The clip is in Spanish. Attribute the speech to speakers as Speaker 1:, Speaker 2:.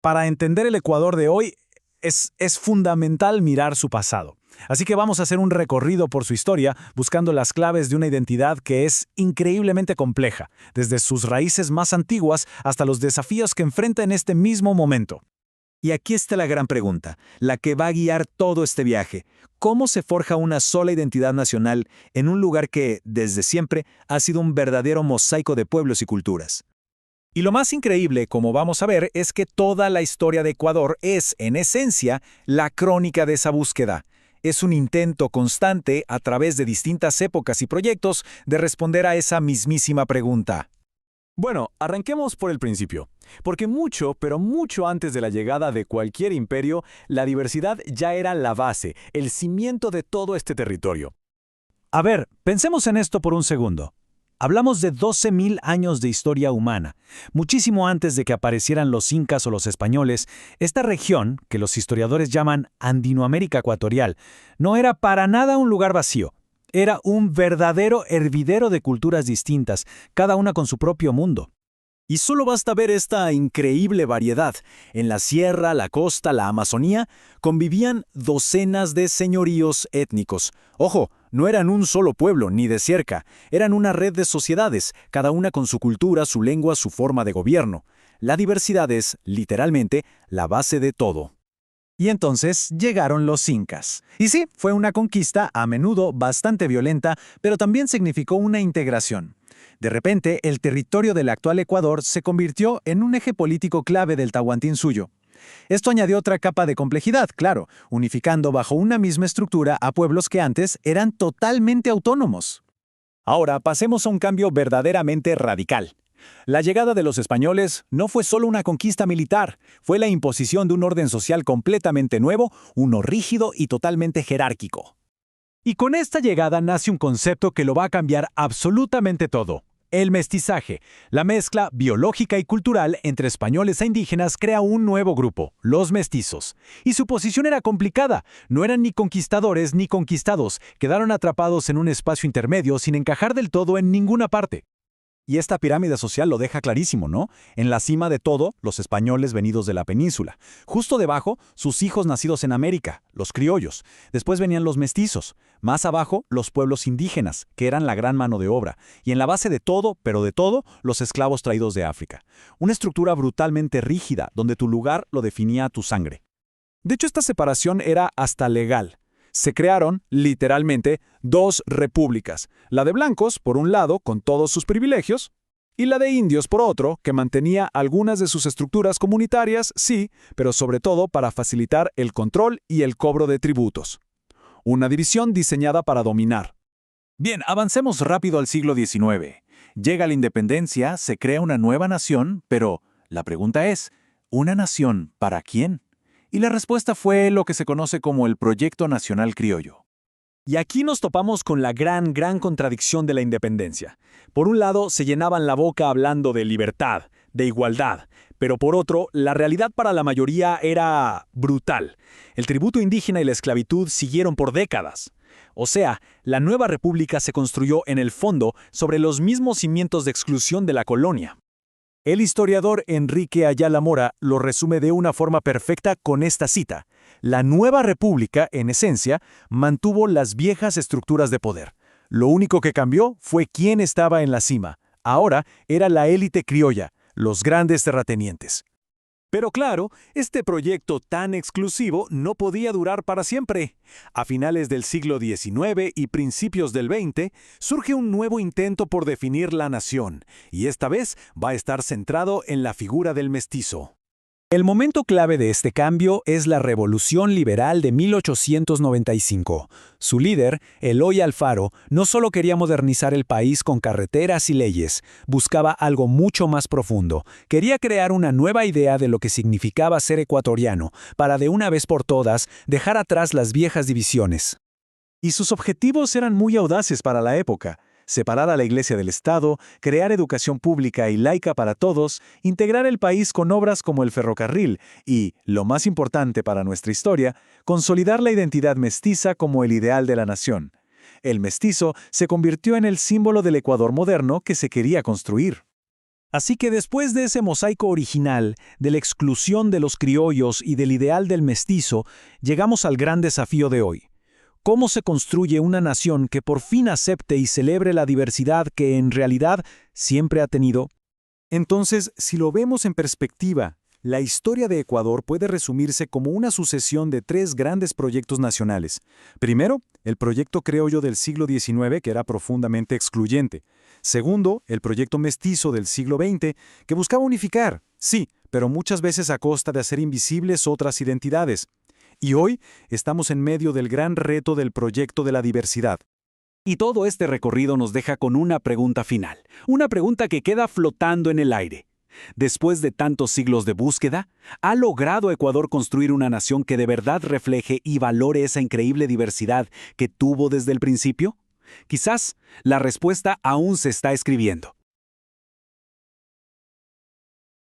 Speaker 1: Para entender el Ecuador de hoy, es fundamental mirar su pasado. Así que vamos a hacer un recorrido por su historia, buscando las claves de una identidad que es increíblemente compleja, desde sus raíces más antiguas hasta los desafíos que enfrenta en este mismo momento.
Speaker 2: Y aquí está la gran pregunta, la que va a guiar todo este viaje. ¿Cómo se forja una sola identidad nacional en un lugar que, desde siempre, ha sido un verdadero mosaico de pueblos y culturas?
Speaker 1: Y lo más increíble, como vamos a ver, es que toda la historia de Ecuador es, en esencia, la crónica de esa búsqueda. Es un intento constante, a través de distintas épocas y proyectos, de responder a esa mismísima pregunta. Bueno, arranquemos por el principio, porque mucho, pero mucho antes de la llegada de cualquier imperio, la diversidad ya era la base, el cimiento de todo este territorio. A ver, pensemos en esto por un segundo. Hablamos de 12.000 años de historia humana. Muchísimo antes de que aparecieran los incas o los españoles, esta región, que los historiadores llaman Andinoamérica Ecuatorial, no era para nada un lugar vacío. Era un verdadero hervidero de culturas distintas, cada una con su propio mundo. Y solo basta ver esta increíble variedad. En la sierra, la costa, la Amazonía, convivían docenas de señoríos étnicos. Ojo, no eran un solo pueblo, ni de cerca. Eran una red de sociedades, cada una con su cultura, su lengua, su forma de gobierno. La diversidad es, literalmente, la base de todo. Y entonces llegaron los incas. Y sí, fue una conquista a menudo bastante violenta, pero también significó una integración. De repente, el territorio del actual Ecuador se convirtió en un eje político clave del Tahuantinsuyo. Esto añadió otra capa de complejidad, claro, unificando bajo una misma estructura a pueblos que antes eran totalmente autónomos. Ahora pasemos a un cambio verdaderamente radical. La llegada de los españoles no fue solo una conquista militar, fue la imposición de un orden social completamente nuevo, uno rígido y totalmente jerárquico. Y con esta llegada nace un concepto que lo va a cambiar absolutamente todo. El mestizaje, la mezcla biológica y cultural entre españoles e indígenas crea un nuevo grupo, los mestizos. Y su posición era complicada, no eran ni conquistadores ni conquistados, quedaron atrapados en un espacio intermedio sin encajar del todo en ninguna parte. Y esta pirámide social lo deja clarísimo, ¿no? En la cima de todo, los españoles venidos de la península. Justo debajo, sus hijos nacidos en América, los criollos. Después venían los mestizos. Más abajo, los pueblos indígenas, que eran la gran mano de obra. Y en la base de todo, pero de todo, los esclavos traídos de África. Una estructura brutalmente rígida, donde tu lugar lo definía tu sangre. De hecho, esta separación era hasta legal. Se crearon, literalmente, dos repúblicas, la de blancos, por un lado, con todos sus privilegios, y la de indios, por otro, que mantenía algunas de sus estructuras comunitarias, sí, pero sobre todo para facilitar el control y el cobro de tributos. Una división diseñada para dominar. Bien, avancemos rápido al siglo XIX. Llega la independencia, se crea una nueva nación, pero la pregunta es, ¿una nación para quién? Y la respuesta fue lo que se conoce como el Proyecto Nacional Criollo. Y aquí nos topamos con la gran contradicción de la independencia. Por un lado, se llenaban la boca hablando de libertad, de igualdad, pero por otro, la realidad para la mayoría era brutal. El tributo indígena y la esclavitud siguieron por décadas. O sea, la nueva república se construyó en el fondo sobre los mismos cimientos de exclusión de la colonia. El historiador Enrique Ayala Mora lo resume de una forma perfecta con esta cita. La nueva república, en esencia, mantuvo las viejas estructuras de poder. Lo único que cambió fue quién estaba en la cima. Ahora era la élite criolla, los grandes terratenientes. Pero claro, este proyecto tan exclusivo no podía durar para siempre. A finales del siglo XIX y principios del XX, surge un nuevo intento por definir la nación, y esta vez va a estar centrado en la figura del mestizo. El momento clave de este cambio es la Revolución Liberal de 1895. Su líder, Eloy Alfaro, no solo quería modernizar el país con carreteras y leyes, buscaba algo mucho más profundo. Quería crear una nueva idea de lo que significaba ser ecuatoriano, para de una vez por todas dejar atrás las viejas divisiones. Y sus objetivos eran muy audaces para la época. Separar a la Iglesia del Estado, crear educación pública y laica para todos, integrar el país con obras como el ferrocarril y, lo más importante para nuestra historia, consolidar la identidad mestiza como el ideal de la nación. El mestizo se convirtió en el símbolo del Ecuador moderno que se quería construir. Así que después de ese mosaico original, de la exclusión de los criollos y del ideal del mestizo, llegamos al gran desafío de hoy. ¿Cómo se construye una nación que por fin acepte y celebre la diversidad que en realidad siempre ha tenido?
Speaker 2: Entonces, si lo vemos en perspectiva, la historia de Ecuador puede resumirse como una sucesión de tres grandes proyectos nacionales. Primero, el proyecto criollo del siglo XIX, que era profundamente excluyente. Segundo, el proyecto mestizo del siglo XX, que buscaba unificar, sí, pero muchas veces a costa de hacer invisibles otras identidades. Y hoy estamos en medio del gran reto del proyecto de la diversidad.
Speaker 3: Y todo este recorrido nos deja con una pregunta final, una pregunta que queda flotando en el aire. Después de tantos siglos de búsqueda, ¿ha logrado Ecuador construir una nación que de verdad refleje y valore esa increíble diversidad que tuvo desde el principio? Quizás la respuesta aún se está escribiendo.